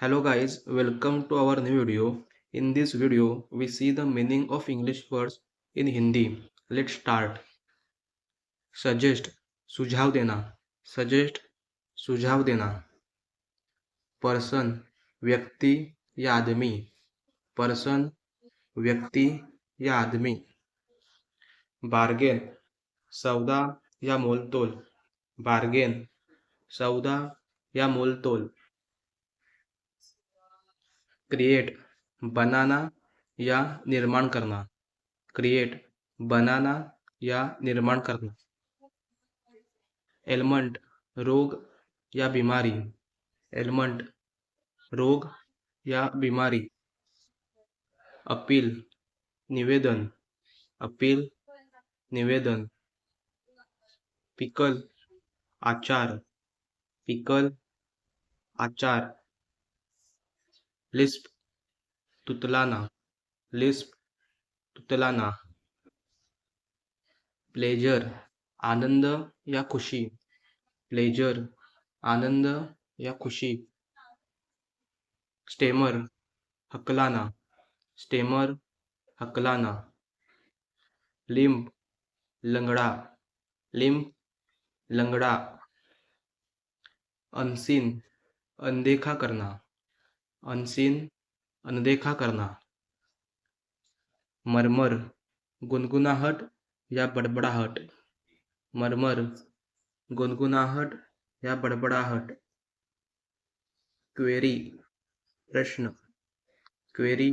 Hello guys, welcome to our new video. In this video, we see the meaning of English words in Hindi. Let's start. Suggest, सुझाव देना. Suggest, सुझाव देना. Person, व्यक्ति या आदमी. Person, व्यक्ति या आदमी. Bargain, सौदा या मोलतोल. Bargain, सौदा या मोलतोल. क्रिएट, बनाना या निर्माण करना. क्रिएट, बनाना या निर्माण करना. एलमंट, रोग या बीमारी. एलमंट, रोग या बीमारी. अपील, निवेदन. अपील, निवेदन. पिकल, आचार. पिकल, आचार. लिस्प, तुतलाना. लिस्प, तुतलाना. प्लेजर, आनंद या खुशी. प्लेजर, आनंद या खुशी. स्टेमर, हकलाना. स्टेमर, हकलाना. लिंब, लंगड़ा. लिंब, लंगड़ा. अनसीन, अनदेखा करना. अनसीन, अनदेखा करना. मरमर, गुनगुनाहट या बड़बड़ाहट. मरमर, गुनगुनाहट या बड़बड़ाहट. क्वेरी, प्रश्न. क्वेरी,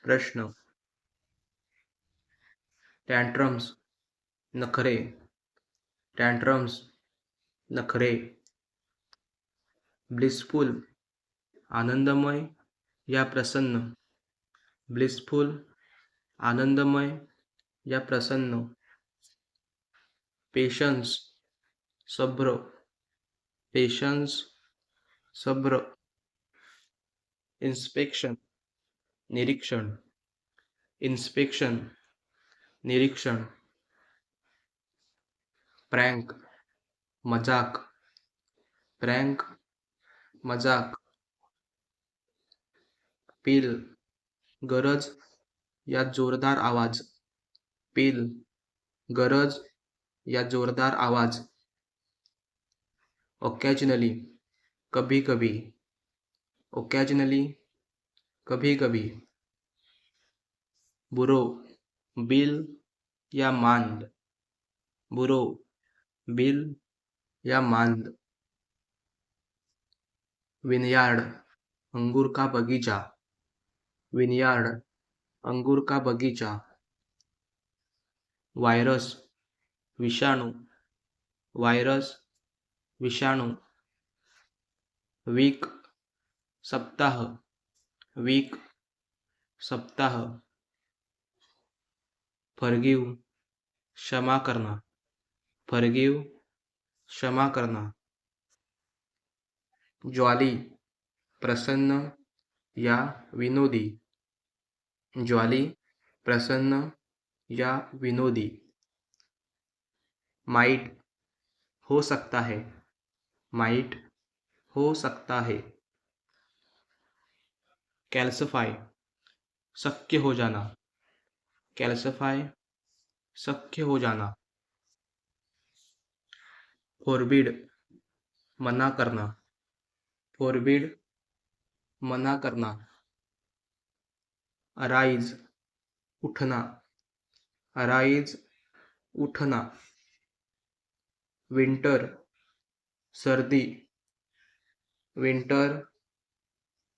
प्रश्न. टैंट्रम्स, नखरे. टैंट्रम्स, नखरे. ब्लिसफुल, आनंदमय या प्रसन्न. ब्लिसफुल, आनंदमय या प्रसन्न. पेशन्स, सब्र. पेशन्स, सब्र. इंस्पेक्शन, निरीक्षण. इंस्पेक्शन, निरीक्षण. प्रँक, मजाक. प्रँक, मजाक. पील, गरज या जोरदार आवाज. पील, गरज या जोरदार आवाज. ओकॅजनली, कभी कभी. ओकॅजनली, कभी कभी. बुरो, बिल या मांद. बुरो, बिल या मांद. विनयार्ड, अंगूर का बगीचा. विनयार्ड, अंगूर का बगीचा. वायरस, विषाणू. वायरस, विषाणू. वीक, सप्ताह. वीक, सप्ताह. फॉरगिव, क्षमा करना. फॉरगिव, क्षमा करना. ज्वाली, प्रसन्न या विनोदी. ज्वाली, प्रसन्न या विनोदी. माइट, हो सकता है. माइट, हो सकता है. कैल्सिफाई, शक्य हो जाना. कैल्सिफाई, शक्य हो जाना. फोरबिड, मना करना. फोरबिड, मना करना. अराइज, उठना. अराइज, उठना. विंटर, सर्दी. विंटर,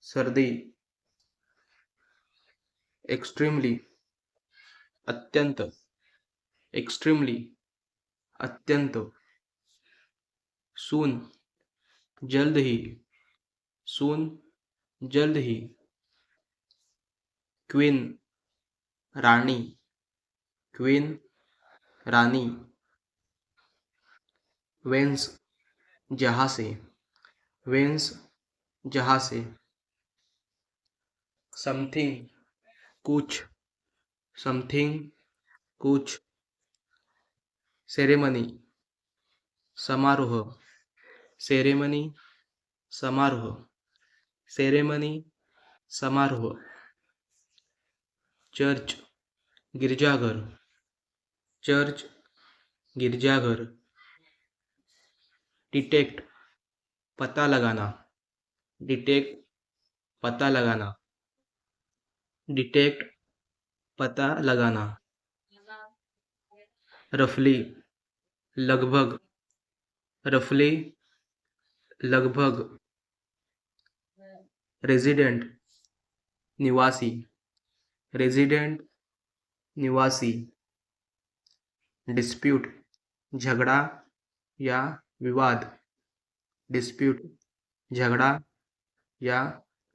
सर्दी. एक्स्ट्रीमली, अत्यंत. एक्स्ट्रीमली, अत्यंत. सून, जल्द ही. सून, जल्द ही. क्वीन, रानी. क्वीन, रानी. वेंस, जहाँ से. वेंस, जहाँ से. समथिंग, कुछ. समथिंग, कुछ. सेरेमनी, समारोह. सेरेमनी, समारोह. सेरेमनी समारोह, चर्च गिरजाघर, चर्च गिरजाघर, डिटेक्ट पता लगाना, डिटेक्ट पता लगाना, डिटेक्ट पता लगाना, रफली लगभग, रफली लगभग, रेजिडेंट निवासी, रेजिडेंट निवासी, डिस्प्यूट झगड़ा या विवाद, डिस्प्यूट झगड़ा या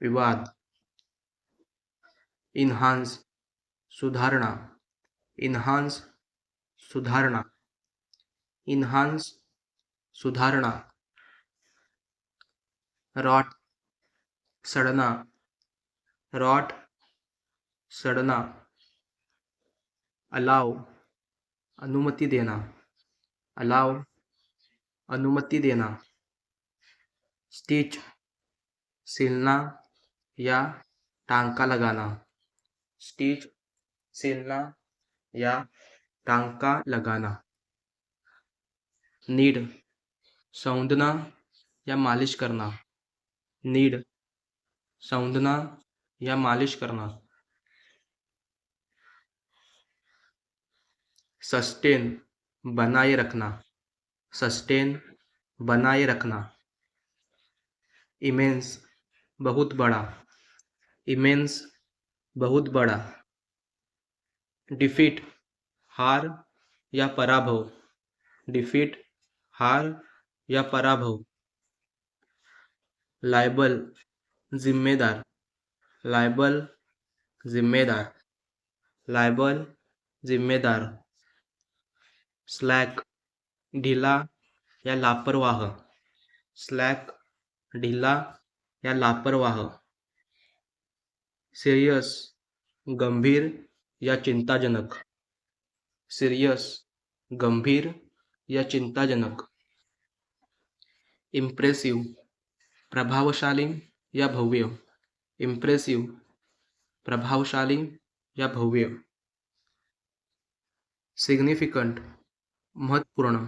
विवाद, इन्हांस सुधारणा, इन्हांस सुधारणा, इन्हांस सुधारणा, रॉट सड़ना, रॉट सड़ना, अलाव अनुमति देना, अलाव अनुमति देना, स्टिच सिलना या टांका लगाना, स्टिच सिलना या टांका लगाना, नीड सौंदना या मालिश करना, नीड सौंदना या मालिश करना, सस्टेन बनाए रखना, सस्टेन बनाए रखना, इमेंस बहुत बड़ा, इमेंस बहुत बड़ा, डिफीट हार या पराभव, डिफीट हार या पराभव, लायबल जिम्मेदार, लायबल जिम्मेदार, लायबल जिम्मेदार, स्लैक ढीला या लापरवाह, स्लैक ढीला या लापरवाह, सीरियस गंभीर या चिंताजनक, सीरियस गंभीर या चिंताजनक, इम्प्रेसिव प्रभावशाली या भव्य, इम्प्रेसिव प्रभावशाली या भव्य, सिग्निफिकंट महत्वपूर्ण,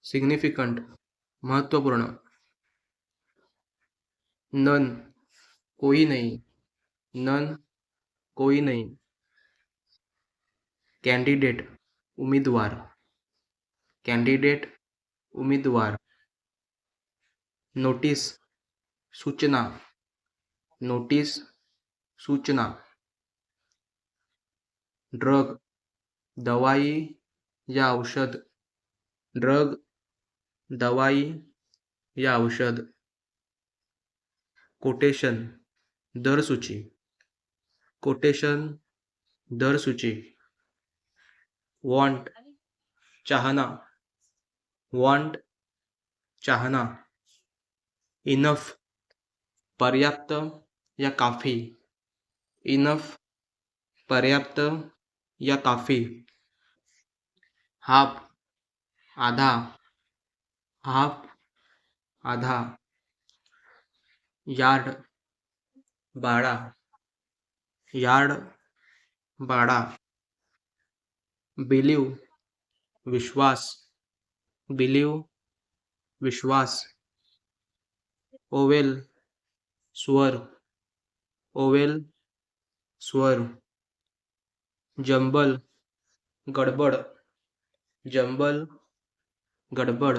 सिग्निफिकंट महत्वपूर्ण, नन कोई नहीं, नन कोई नहीं, कैंडिडेट उम्मीदवार, कैंडिडेट उम्मीदवार, नोटिस सूचना, नोटिस सूचना, ड्रग दवाई या औषध, ड्रग दवाई या औषध, कोटेशन दर सूची, कोटेशन दर सूची, वॉन्ट चाहना, वॉन्ट चाहना, इनफ पर्याप्त या काफी, इनफ पर्याप्त या काफी, हाफ आधा, हाफ आधा, यार्ड बाड़ा, यार्ड बाड़ा, बिलीव विश्वास, बिलीव विश्वास, ओवेल स्वर, ओवेल स्वर, जंबल गड़बड़, जंबल गड़बड़,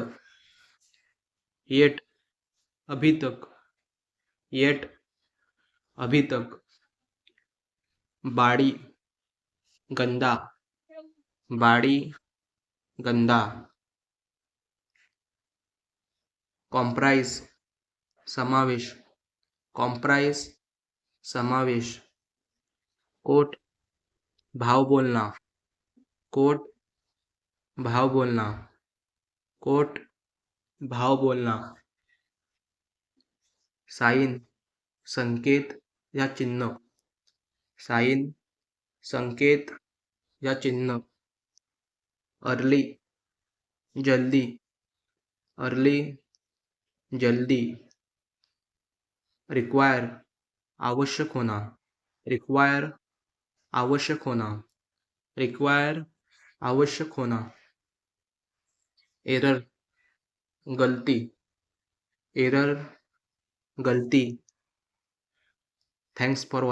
येट अभी तक, येट अभी तक, बाड़ी गंदा, बाड़ी गंदा, कॉम्प्राइज समावेश, कॉम्प्राइज समावेश, कोट भाव बोलना, कोट भाव बोलना, कोट भाव बोलना, साइन संकेत या चिन्ह, साइन संकेत या चिन्ह, अर्ली जल्दी, अर्ली जल्दी, रिक्वायर आवश्यक होना, रिक्वायर आवश्यक होना, रिक्वायर आवश्यक होना, एरर गलती, एरर गलती. Thanks for